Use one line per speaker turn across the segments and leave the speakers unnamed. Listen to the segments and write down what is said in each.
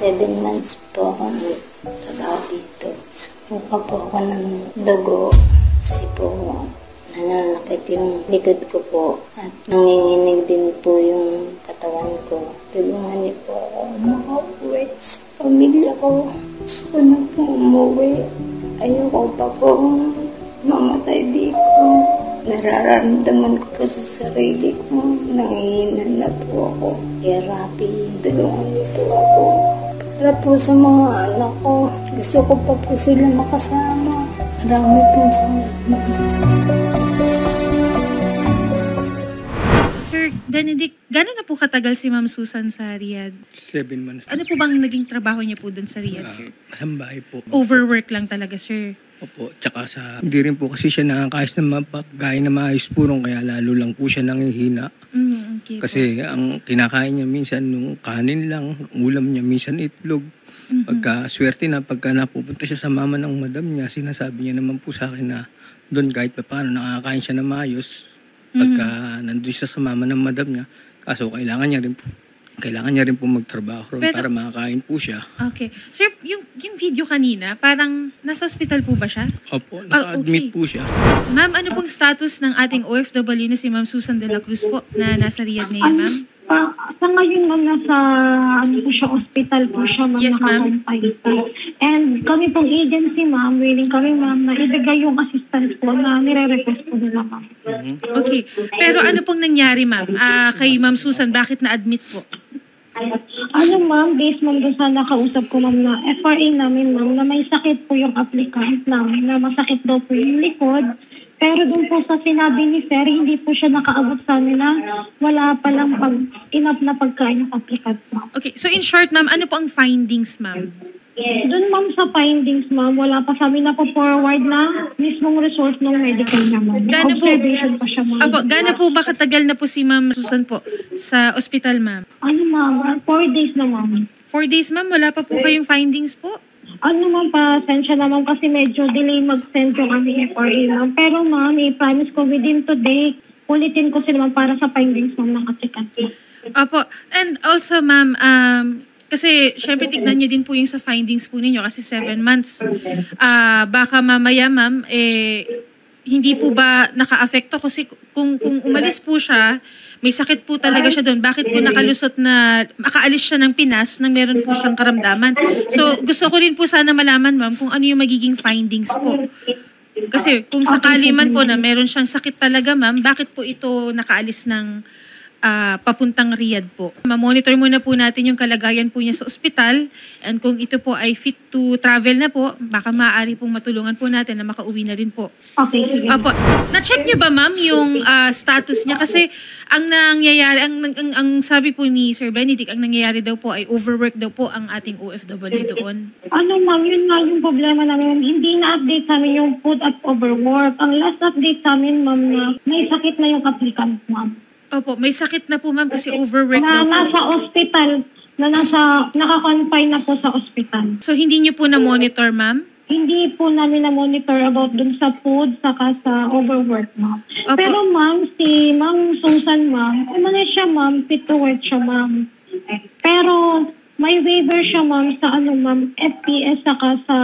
7 months po ako nagtrabaho dito. Sumuka po ako ng dugo kasi po nananakit yung likod ko po at nanginginig din po yung katawan ko. Tulungan niyo po ako makauwi sa pamilya ko. Gusto ko na po umuwi. Ayoko pa po mamatay dito. Nararamdaman ko po sa sarili ko. Nangihinan na po ako. Kaya Rapi, tulungan niyo po ako. Para po sa mga anak ko. Gusto ko pa po sila makasama. Marami pong salamat.
Sir Benedict, gano'n na po katagal si Ma'am Susan sa Riyadh?
7 months.
Ano po bang naging trabaho niya po doon sa Riyadh, sir?
Kasambahay po.
Overwork lang talaga, sir.
Opo. Tsaka hindi rin po kasi siya nakakayos na mapagkain na maayos purong kaya lalo lang po siya nangihina.
Okay
kasi ang kinakain niya minsan nung kanin lang, ulam niya minsan itlog. Pagka swerte na, pagka napupunta siya sa mama ng madam niya, sinasabi niya naman po sa akin na doon kahit pa paano nakakain siya na maayos. Pagka nandun siya sa mama ng madam niya, kaso kailangan niya rin po magtrabaho para makakain po siya.
Okay. Sir, yung video kanina, parang nasa hospital po ba siya?
Opo, naka-admit po siya.
Ma'am, ano pong status ng ating OFW na si Ma'am Susan de la Cruz po na nasa Riyadh ngayon, ma'am?
Sa ngayon, ma'am, nasa hospital po siya, ma'am.
Yes, ma'am.
And kami pong agency, ma'am, willing kami, ma'am, na ibigay yung assistance po na nire-request po nila, ma'am.
Okay. Pero ano pong nangyari, ma'am, kay Ma'am Susan? Bakit na-admit po?
Ma'am, based ma'am doon sa nakausap ko, ma'am, na FRA namin, ma'am, na may sakit po yung applicant namin, na masakit daw po yung likod. Pero doon po sa sinabi ni Sir, hindi po siya nakaabot sa amin na wala palang enough na pagkain ng applicant, ma'am.
Okay. So in short, ma'am, ano po ang findings, ma'am?
Doon, ma'am, sa findings, ma'am, wala pa sa amin na po-forward na mismong result ng medical niya, ma'am. Observation pa siya, ma'am.
Gano'n po ba katagal na po si Ma'am Susan po sa ospital, ma'am?
Ma'am, 4 days na, ma'am.
4 days, ma'am? Wala pa po kayong findings po?
Ma'am, pasensya na, ma'am, kasi medyo delay mag-send yung aming FRA, ma'am. Pero, ma'am, i-promise ko within today, ulitin ko sila, ma'am, para sa findings, ma'am, ng applicant.
Opo. And also, ma'am, kasi syempre tignan niyo din po yung sa findings po ninyo kasi 7 months. Baka mamaya, ma'am, hindi po ba naka-affecto? Kasi kung umalis po siya, may sakit po talaga siya doon. Bakit po nakalusot na, makaalis siya ng Pinas nang meron po siyang karamdaman? So gusto ko rin po sana malaman, ma'am, kung ano yung magiging findings po. Kasi kung sakali man po na meron siyang sakit talaga, ma'am, bakit po ito nakaalis ng papuntang Riyadh po? Ma-monitor muna po natin yung kalagayan po niya sa ospital, and kung ito po ay fit to travel na po, baka maaari pong matulungan po natin na makauwi na rin po.
Okay, sige.
Opo. Na-check niyo ba, ma'am, yung status niya? Kasi ang nangyayari, ang sabi po ni Sir Benedict, ang nangyayari daw po ay overwork daw po ang ating OFW doon.
Ma'am, yun nga yung problema namin. Hindi na-update sa amin yung food at overwork. Ang last update sa amin, ma'am, na may sakit na yung applicant, ma'am.
Opo, may sakit na po, ma'am, kasi overwork daw po.
Nasa hospital, naka-confine na po sa hospital.
So, hindi niyo po na-monitor, ma'am?
Hindi po namin na-monitor about dun sa food saka sa overwork, ma'am.
Opo.
Pero, ma'am, si Ma'am Susan, ma'am, siya, ma'am, fit to work siya, ma'am. Pero, may waiver siya, ma'am, sa ma'am, FPS saka sa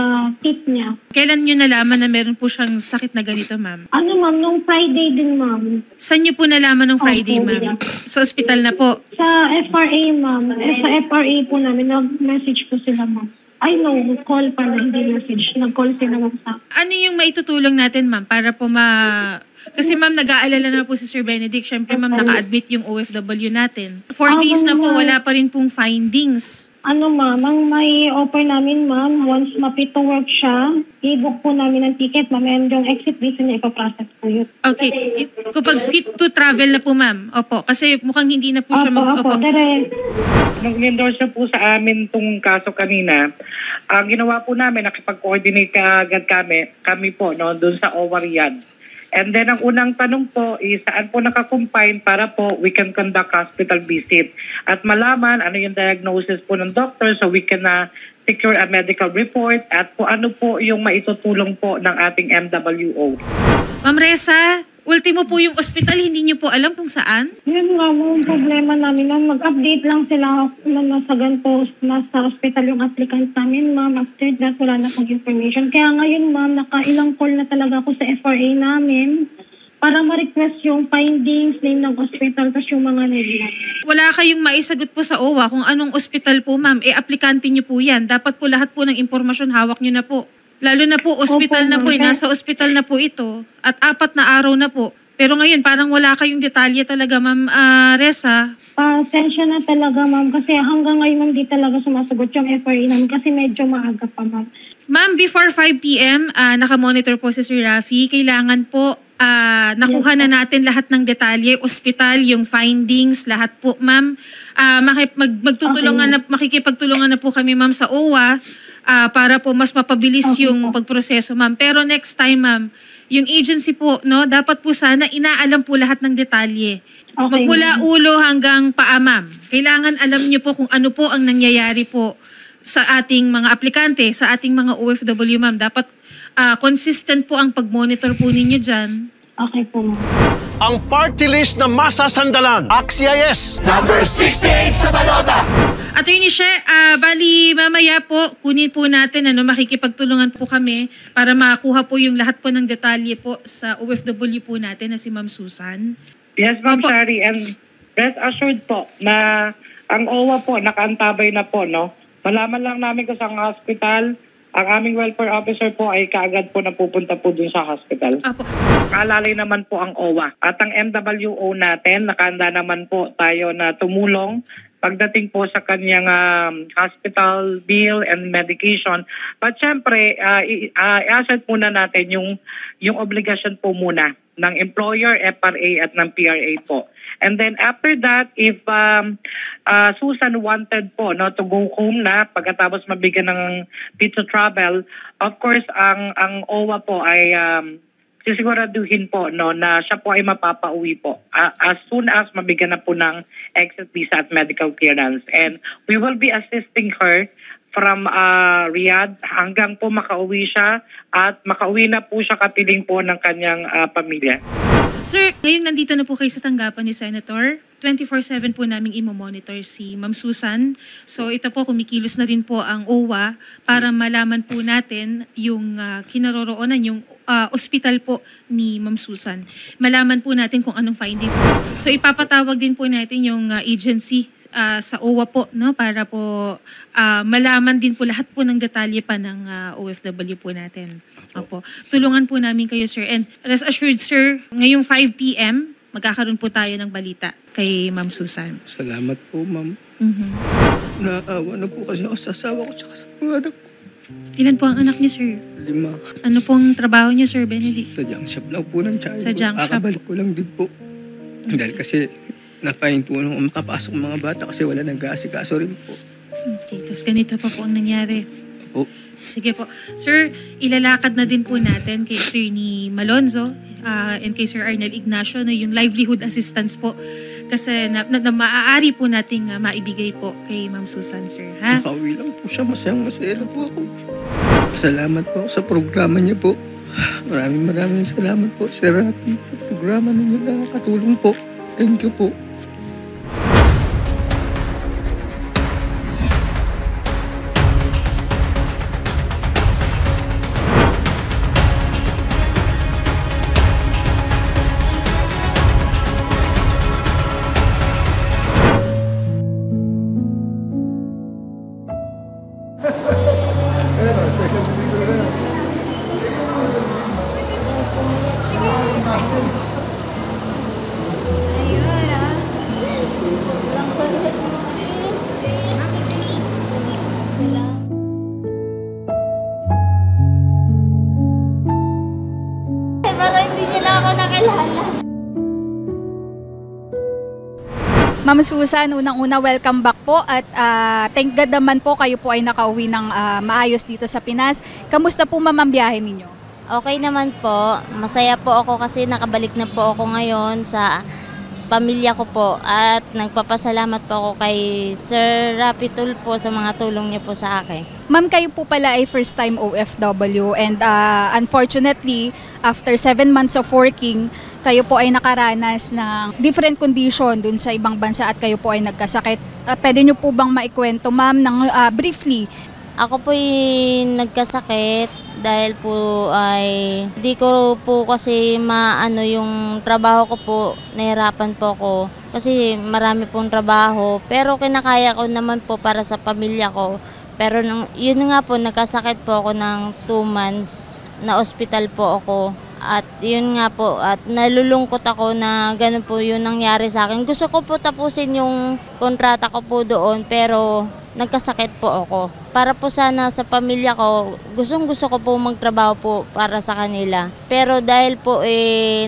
kit niya.
Kailan niyo nalaman na meron po siyang sakit na ganito, ma'am?
Ma'am, nung Friday din, ma'am.
Saan niyo po nalaman nung Friday, ma'am? Sa ospital na po?
Sa FRA, ma'am. Sa FRA po namin, nag-message po sila, ma'am. Call pa na, hindi message. Nag-call sila, ma'am, sa...
Ano yung maitutulong natin, ma'am, para po Kasi, ma'am, nag-aalala na po si Sir Benedict. Siyempre, ma'am, naka-admit yung OFW natin. 4 days na po, wala pa rin pong findings.
Ma'am, ang may offer namin, ma'am, once mapit to work siya, i-book po namin ang ticket, ma'am, and yung exit visa niya ipaprocess po yun.
Okay. Kapag fit to travel na po, ma'am. Opo. Kasi mukhang hindi na po siya
Opo, direct.
Nung endorse na po sa amin itong kaso kanina, ang ginawa po namin, nakipag-coordinate agad kami po, no, doon sa OWA Riyadh. And then ang unang tanong po is saan po nakakompine para po we can conduct hospital visit at malaman ano yung diagnosis po ng doctor so we can secure a medical report at po ano po yung maitutulong po ng ating MWO.
Ma'am Reza, Ultimo po yung ospital, hindi niyo po alam kung saan?
Yun nga, yung problema namin, ma'am, mag-update lang sila na nasa ganito, nasa hospital yung applicant namin, ma'am. After that, wala na pong information. Kaya ngayon, ma'am, nakailang call na talaga ako sa FRA namin para ma-request yung findings, name ng hospital, tapos yung mga nila.
Wala kayong maisagot po sa OWA kung anong ospital po, ma'am. Aplikante niyo po yan. Dapat po lahat po ng impormasyon hawak niyo na po. Lalo na po, ospital na po. Nasa ospital na po ito. At 4 na araw na po. Pero ngayon, parang wala kayong detalye talaga, ma'am Reza.
Pasensya na talaga, ma'am, kasi hanggang ngayon hindi talaga sumasagot yung FRA namin kasi medyo maaga pa, ma'am.
Ma'am, before 5 p.m., nakamonitor po si Sir Rafi. Kailangan po nakuha na natin lahat ng detalye, ospital, yung findings, lahat po, ma'am. Makikipagtulungan na po kami, ma'am, sa OWA para po mas mapabilis yung pagproseso, ma'am. Pero next time, ma'am, yung agency po, no, dapat po sana inaalam po lahat ng detalye. Magmula ulo hanggang paa, ma'am. Kailangan alam niyo po kung ano po ang nangyayari po sa ating mga aplikante, sa ating mga OFW, ma'am. Dapat consistent po ang pag-monitor po ninyo dyan.
Okay po, ma'am.
Ang party list na masasandalan. Axia yes.
Number 68 sa balota.
Attorney She, bali mamaya po, kunin po natin, makikipagtulungan po kami para makakuha po yung lahat po ng detalye po sa OFW po natin na si Ma'am Susan.
Yes, Ma'am Shari, and rest assured po na ang OWA po, nakaantabay na po, no? Malaman lang namin kung saan hospital, ang aming welfare officer po ay kaagad po napupunta po dun sa hospital.
Apo.
Kaalalay naman po ang OWA. At ang MWO natin, nakahanda naman po tayo na tumulong pagdating po sa kanyang hospital bill and medication. But syempre, i-asset muna natin yung obligasyon po muna ng employer, FRA at ng PRA po. And then after that, if Susan wanted po to go home na pagkatapos mabigyan ng fit to travel, of course, ang OWA po ay sisiguraduhin po na siya po ay mapapauwi po as soon as mabigyan na po ng exit visa at medical clearance. And we will be assisting her from Riyadh hanggang po makauwi siya at makauwi na po siya kapiling po ng kanyang pamilya.
Sir, ngayong nandito na po kayo sa tanggapan ni Senator, 24/7 po naming imo-monitor si Ma'am Susan. So ito po, kumikilos na rin po ang OWA para malaman po natin yung kinaroroonan, yung ospital po ni Ma'am Susan. Malaman po natin kung anong findings. So ipapatawag din po natin yung agency sa OWA po, no, para po malaman din po lahat po ng detalye pa ng OFW po natin. Opo. Tulungan po namin kayo, sir. And rest assured, sir, ngayong 5 p.m., magkakaroon po tayo ng balita kay Ma'am Susan.
Salamat po, ma'am. Naawa na po kasi ako sa asawa ko tsaka sa mga anak ko.
Ilan po ang anak niyo, sir?
5.
Ano pong trabaho niyo, Sir Benedict?
Sa junk shop lang po ng child.
Sa junk shop.
Kakabalik ko lang din po. Dahil kasi napahintuan ng makapasok ng mga bata kasi wala nag-aasikaso rin po.
Okay, tapos ganito pa po ang nangyari.
Po.
Sige po. Sir, ilalakad na din po natin kay Attorney Malonzo and kay Sir Arnel Ignacio na yung livelihood assistance po kasi na maaari po nating maibigay po kay Ma'am Susan, sir. Ha?
Nakauwi lang po siya. Masayang-masaya na po ako. Salamat po sa programa niya po. Maraming salamat po, Sir Rafi, sa programa ninyo na katulong po. Thank you po.
Parang hindi nila ako nakilala.
Ma'am Susan, unang-una welcome back po at thank God naman po kayo po ay nakauwi ng maayos dito sa Pinas. Kamusta po ma'am ang biyahe ninyo?
Okay naman po. Masaya po ako kasi nakabalik na po ako ngayon sa pamilya ko po at nagpapasalamat po ako kay Sir Rapi Tulfo sa mga tulong niya po sa akin.
Ma'am, kayo po pala ay first time OFW and unfortunately, after 7 months of working, kayo po ay nakaranas ng different condition dun sa ibang bansa at kayo po ay nagkasakit. Pwede nyo po bang maikwento, ma'am, ng briefly?
Ako po nagkasakit dahil po ay di ko po kasi maano yung trabaho ko po, nahirapan po ako kasi marami pong trabaho pero kinakaya ko naman po para sa pamilya ko. Pero yun nga po, nagkasakit po ako ng 2 months, na ospital po ako. At yun nga po, at nalulungkot ako na ganun po yung nangyari sa akin. Gusto ko po tapusin yung kontrata ko po doon pero nagkasakit po ako. Para po sana sa pamilya ko, gusto ko po magtrabaho po para sa kanila. Pero dahil po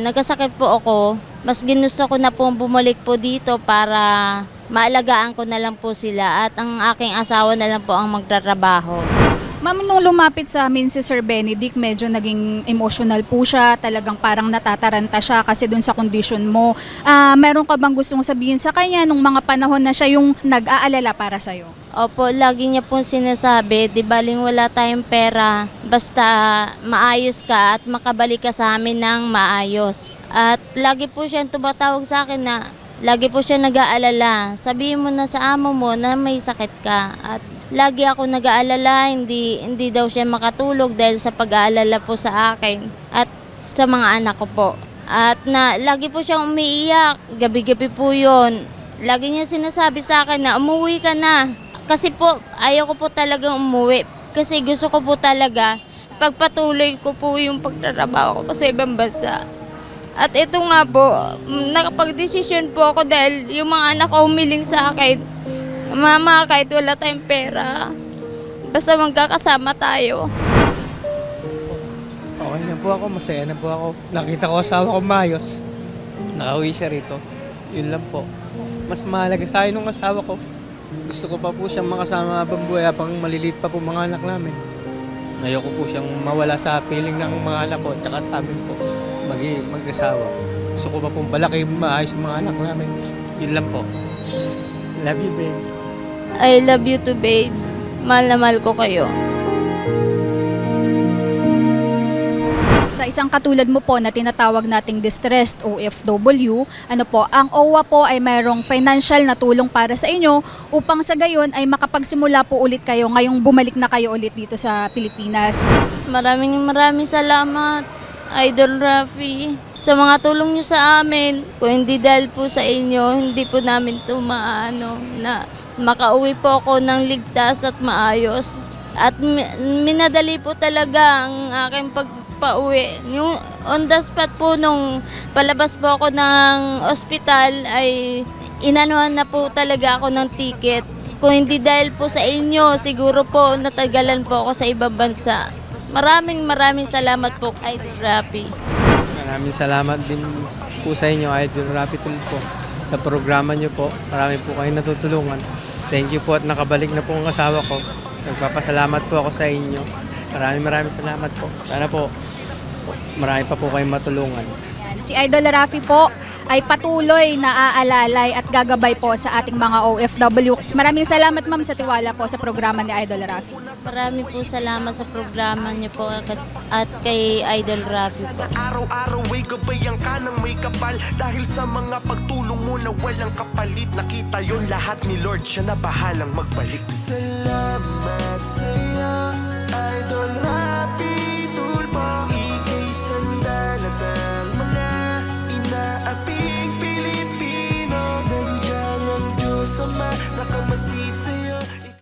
nagkasakit po ako, mas ginusto ko na po bumalik po dito para maalagaan ko na lang po sila at ang aking asawa na lang po ang magtatrabaho.
Ma'am, nung lumapit sa amin si Sir Benedict, medyo naging emotional po siya. Talagang parang natataranta siya kasi dun sa condition mo. Meron ka bang gustong sabihin sa kanya nung mga panahon na siya yung nag-aalala para sa'yo?
Opo, lagi niya pong sinasabi, di baling wala tayong pera, basta maayos ka at makabalik ka sa amin ng maayos. At lagi po siya tumatawag sa akin na lagi po siya nag-aalala. Sabihin mo na sa amo mo na may sakit ka. At lagi ako nag-aalala, hindi daw siya makatulog dahil sa pag-aalala po sa akin at sa mga anak ko po. At lagi po siyang umiiyak, gabi-gabi po yun. Lagi niya sinasabi sa akin na umuwi ka na. Kasi po, ayaw ko po talagang umuwi. Kasi gusto ko po talaga, pagpatuloy ko po yung pagtatrabaho ko sa ibang bansa. At ito nga po, nakapag-desisyon po ako dahil yung mga anak ko humiling sa akin. Mama, kahit wala tayong pera, basta magkakasama tayo.
Okay na po ako, masaya na po ako. Nakita ko asawa ko maayos. Nakauwi siya rito. Yun lang po. Mas mahalaga sa akin ng asawa ko. Gusto ko pa po siyang makasama habang buhay habang maliliit pa po mga anak namin. Ayoko po siyang mawala sa piling ng mga anak ko at saka sa amin po mag-asawa. Gusto ko pa pong balaki maayos yung mga anak namin. Yun lang po. Love you, babes.
I love you too, babes. Mahal na mahal ko kayo.
Sa isang katulad mo po na tinatawag nating distressed OFW, ang OWA po ay mayroong financial na tulong para sa inyo upang sa gayon ay makapagsimula po ulit kayo ngayong bumalik na kayo ulit dito sa Pilipinas.
Maraming salamat, Idol Rafi, sa mga tulong nyo sa amin. Kung hindi dahil po sa inyo, hindi po namin ito na makauwi po ako ng ligtas at maayos. At minadali po talaga ang aking pagpauwi. Yung on the spot po nung palabas po ako ng ospital ay inanuhan na po talaga ako ng ticket. Kung hindi dahil po sa inyo, siguro po natagalan po ako sa ibang bansa. Maraming salamat po, Idol Rafi.
Maraming salamat din po sa inyo, Idol Rapi Tulfo, sa programa niyo po. Marami po kayo natutulungan. Thank you po at nakabalik na po ang asawa ko. Nagpapasalamat po ako sa inyo. Maraming salamat po. Sana po marami pa po kayong matulungan.
Si Idol Rafi po ay patuloy na aalalay at gagabay po sa ating mga OFW. Maraming salamat, ma'am, sa tiwala po sa programa ni Idol Rafi.
Maraming po salamat sa programa niyo po at kay Idol Rafi po.
Araw-araw ay gabayan ka ng may kapal dahil sa mga pagtulong mo na walang kapalit. Nakita yon lahat ni Lord, siya na bahalang magbalik. Salamat sa'yo, Idol Rafi.